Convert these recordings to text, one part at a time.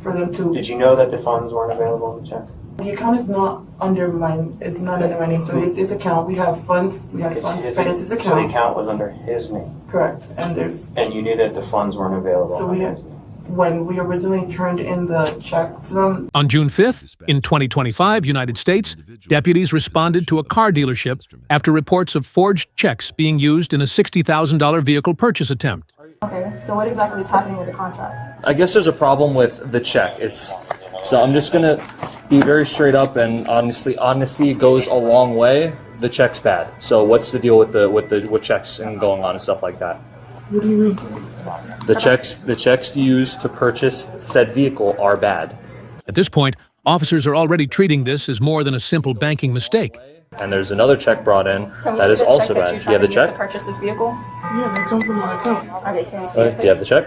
for them to. Did you know that the funds weren't available on the check? The account is not under my name, so it's his account. We have funds, but it's his account. So the account was under his name? Correct, And you knew that the funds weren't available? So when we originally turned in the check to them. On June 5th, in 2025, United States, deputies responded to a car dealership after reports of forged checks being used in a $60,000 vehicle purchase attempt. Okay, so what exactly is happening with the contract? I guess there's a problem with the check. So I'm just gonna be very straight up, and honesty goes a long way. The check's bad. So what's the deal with checks and going on and stuff like that? What do you mean? The checks used to purchase said vehicle are bad. At this point, officers are already treating this as more than a simple banking mistake. And there's another check brought in Can we that see is the also check that bad. you're Do you have the trying to use check? to purchase this vehicle? Yeah, they come from my account. Okay, can we see Okay, it? do you have the check?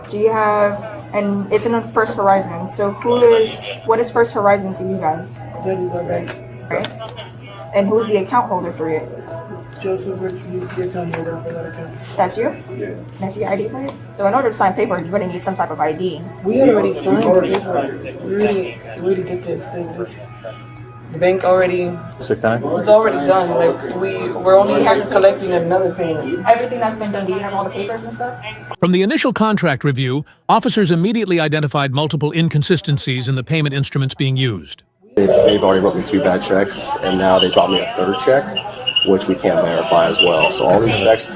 Do you have, and it's in First Horizon, so what is First Horizon to you guys? That is our bank. Right? And who's the account holder for it? Joseph is the account holder for that account. That's you? Yeah. That's your ID, please? So in order to sign paper, you're going to need some type of ID. We had already signed the paper. We already did this thing. The bank already. 69? It's already done. Like we're only here collecting another payment. Everything that's been done, do you have all the papers and stuff? From the initial contract review, officers immediately identified multiple inconsistencies in the payment instruments being used. They've already wrote me 2 bad checks, and now they brought me a 3rd check, which we can't verify as well. So all these checks,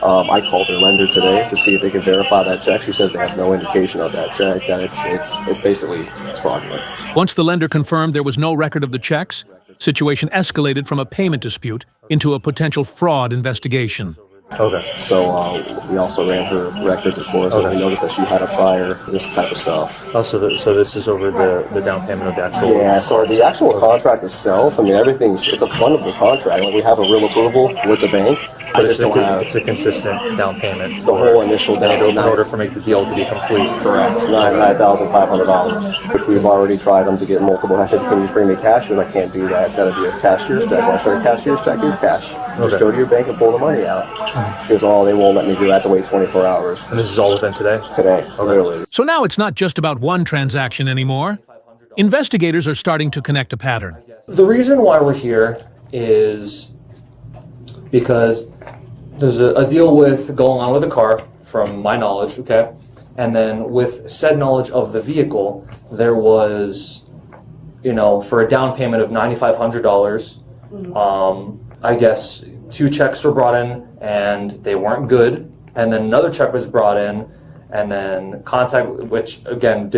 I called their lender today to see if they could verify that check. She says they have no indication of that check, that it's basically fraudulent. Once the lender confirmed there was no record of the checks, situation escalated from a payment dispute into a potential fraud investigation. Okay. So we also ran her records, of course, and we noticed that she had a prior this type of stuff. Oh, so this is over the down payment of the actual. Yeah. So the actual contract itself, I mean, it's a fundable contract. Like, we have a real approval with the bank. I But just don't have it's a consistent down payment. the whole initial down In payment. order for make the deal to be complete. Correct. It's $9,500, which we've already tried them to get multiple. I said, can you just bring me cash? She goes, I can't do that. It's got to be a cashier's check. When I said a cashier's check is cash. Just go to your bank and pull the money out. She goes, oh, they won't let me do that. I have to wait 24 hours. And this is all within today? Today, literally. So now it's not just about one transaction anymore. Investigators are starting to connect a pattern. The reason why we're here is because there's a deal with going on with the car, from my knowledge, okay? And then with said knowledge of the vehicle, there was, for a down payment of $9,500, I guess 2 checks were brought in and they weren't good. And then another check was brought in, and then which again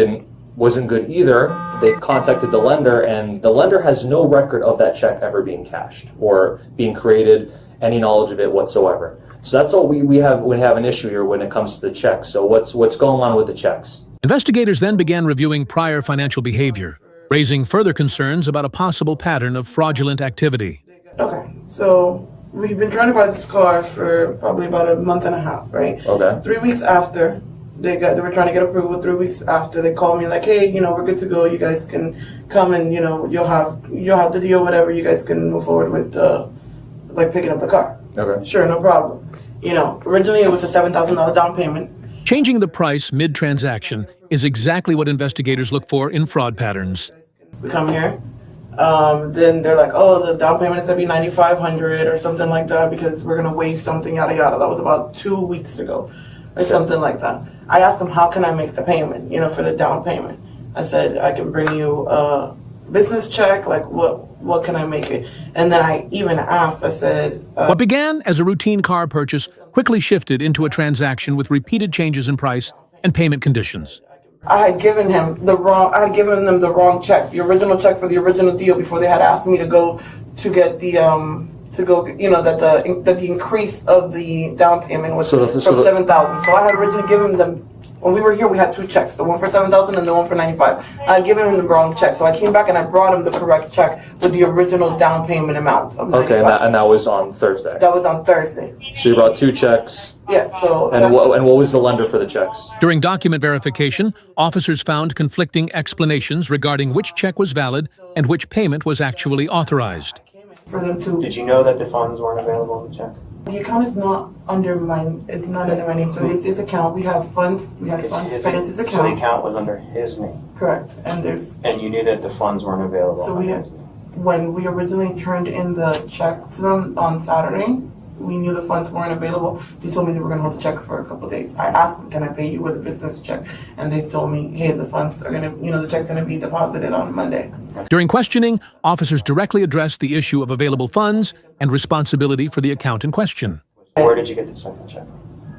wasn't good either. They contacted the lender, and the lender has no record of that check ever being cashed or being created, any knowledge of it whatsoever. So that's all we have an issue here when it comes to the checks. So what's going on with the checks? Investigators then began reviewing prior financial behavior, raising further concerns about a possible pattern of fraudulent activity. Okay, so we've been trying to buy this car for probably about a month and a half, right? Okay. 3 weeks after they were trying to get approval. 3 weeks after, they called me like, hey, we're good to go. You guys can come and you'll have the deal, whatever. You guys can move forward with picking up the car. Okay. Sure, no problem. Originally it was a $7,000 down payment. Changing the price mid-transaction is exactly what investigators look for in fraud patterns. We come here, then they're like, oh, the down payment is gonna be $9,500 or something like that because we're gonna waive something, yada yada. That was about 2 weeks ago, or something like that. I asked them, how can I make the payment? For the down payment. I said, I can bring you a business check. Like, what can I make it? And then I even asked, I said, What began as a routine car purchase quickly shifted into a transaction with repeated changes in price and payment conditions. I had given them the wrong check, the original check for the original deal, before they had asked me to go to get the that the increase of the down payment was from $7,000. So I had originally given them. When we were here, we had 2 checks, the one for $7,000 and the one for $9,500. I had given him the wrong check, so I came back and I brought him the correct check with the original down payment amount of $9,500. Okay, and that was on Thursday. That was on Thursday. So you brought 2 checks. Yeah. So. And what was the lender for the checks? During document verification, officers found conflicting explanations regarding which check was valid and which payment was actually authorized. For them to. Did you know that the funds weren't available on the check? The account is not under my name. So it's his account. We have funds. We had funds spent in his So the account. account was under his name, Correct. And there's and you knew that the funds weren't available. So under we his had, name. when we originally turned in the check to them on Saturday, we knew the funds weren't available. They told me they were going to hold the check for a couple of days. I asked them, can I pay you with a business check? And they told me, hey, the funds are going to, the check's going to be deposited on Monday. During questioning, officers directly addressed the issue of available funds and responsibility for the account in question. Where did you get the second check?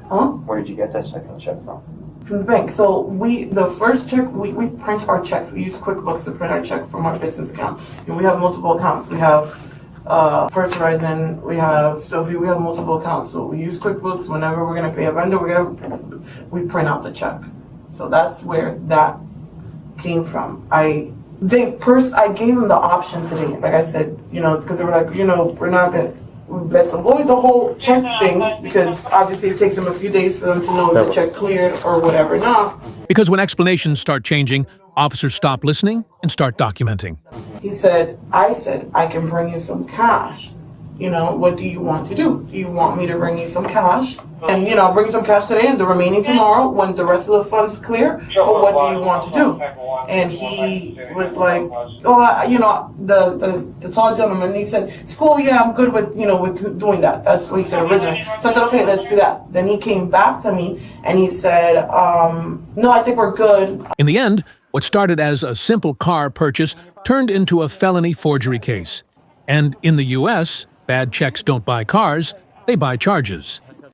Huh? Where did you get that second check from? From the bank. So the first check, we print our checks. We use QuickBooks to print our check from our business account. And we have multiple accounts. We have First Horizon, we have Sophie, we have multiple accounts. So we use QuickBooks whenever we're going to pay a vendor, we print out the check. So that's where that came from. I gave them the option today. Like I said, because they were like, we're not going to, let's avoid the whole check thing because obviously it takes them a few days for them to know the check cleared or whatever. No. Because when explanations start changing, officers stop listening and start documenting. I said, I can bring you some cash. What do you want to do? Do you want me to bring you some cash? And, I'll bring some cash today and the remaining tomorrow when the rest of the funds clear? Or what do you want to do? And he was like, the tall gentleman, he said, it's cool, yeah, I'm good with, with doing that. That's what he said originally. So I said, okay, let's do that. Then he came back to me and he said, no, I think we're good. In the end, what started as a simple car purchase turned into a felony forgery case. And in the U.S., bad checks don't buy cars, they buy charges.